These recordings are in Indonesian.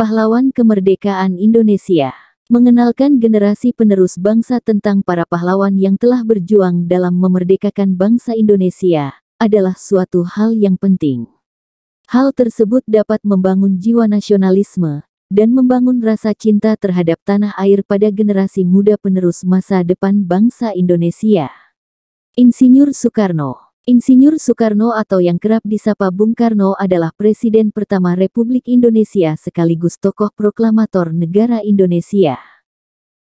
Pahlawan Kemerdekaan Indonesia. Mengenalkan generasi penerus bangsa tentang para pahlawan yang telah berjuang dalam memerdekakan bangsa Indonesia adalah suatu hal yang penting. Hal tersebut dapat membangun jiwa nasionalisme dan membangun rasa cinta terhadap tanah air pada generasi muda penerus masa depan bangsa Indonesia. Insinyur Soekarno. Insinyur Soekarno atau yang kerap disapa Bung Karno adalah Presiden pertama Republik Indonesia sekaligus tokoh proklamator negara Indonesia.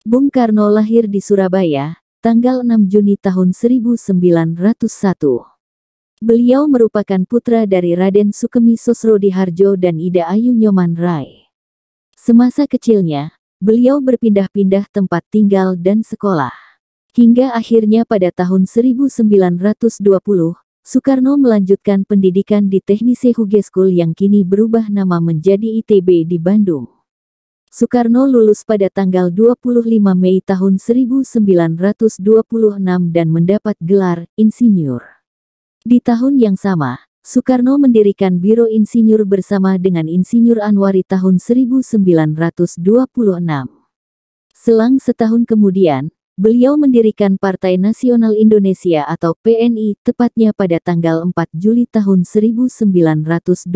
Bung Karno lahir di Surabaya, tanggal 6 Juni tahun 1901. Beliau merupakan putra dari Raden Sukemi Sosrodihardjo dan Ida Ayu Nyoman Rai. Semasa kecilnya, beliau berpindah-pindah tempat tinggal dan sekolah. Hingga akhirnya pada tahun 1920, Soekarno melanjutkan pendidikan di Teknisi Hugeskul yang kini berubah nama menjadi ITB di Bandung. Soekarno lulus pada tanggal 25 Mei tahun 1926 dan mendapat gelar insinyur. Di tahun yang sama, Soekarno mendirikan Biro Insinyur bersama dengan Insinyur Anwari tahun 1926. Selang setahun kemudian, beliau mendirikan Partai Nasional Indonesia atau PNI tepatnya pada tanggal 4 Juli tahun 1927.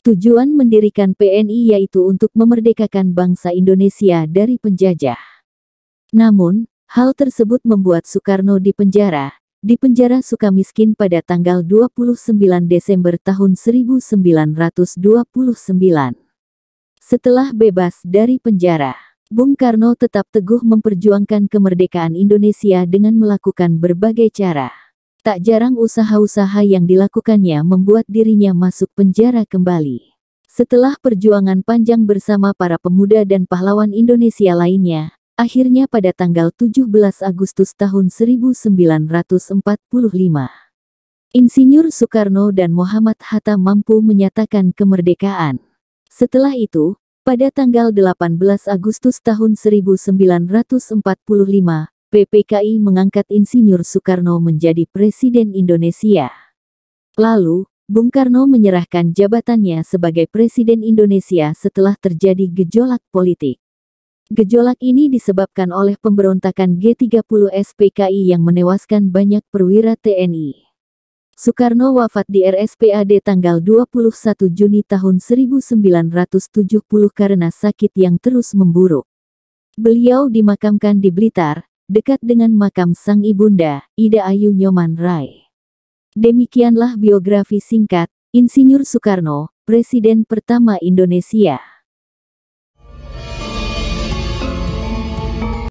Tujuan mendirikan PNI yaitu untuk memerdekakan bangsa Indonesia dari penjajah. Namun, hal tersebut membuat Soekarno dipenjara Sukamiskin pada tanggal 29 Desember tahun 1929. Setelah bebas dari penjara, Bung Karno tetap teguh memperjuangkan kemerdekaan Indonesia dengan melakukan berbagai cara. Tak jarang usaha-usaha yang dilakukannya membuat dirinya masuk penjara kembali. Setelah perjuangan panjang bersama para pemuda dan pahlawan Indonesia lainnya, akhirnya pada tanggal 17 Agustus tahun 1945, Insinyur Soekarno dan Muhammad Hatta mampu menyatakan kemerdekaan. Setelah itu, pada tanggal 18 Agustus tahun 1945, PPKI mengangkat Insinyur Soekarno menjadi Presiden Indonesia. Lalu, Bung Karno menyerahkan jabatannya sebagai Presiden Indonesia setelah terjadi gejolak politik. Gejolak ini disebabkan oleh pemberontakan G30 SPKI yang menewaskan banyak perwira TNI. Soekarno wafat di RSPAD tanggal 21 Juni tahun 1970 karena sakit yang terus memburuk. Beliau dimakamkan di Blitar, dekat dengan makam sang ibunda, Ida Ayu Nyoman Rai. Demikianlah biografi singkat Insinyur Soekarno, Presiden pertama Indonesia.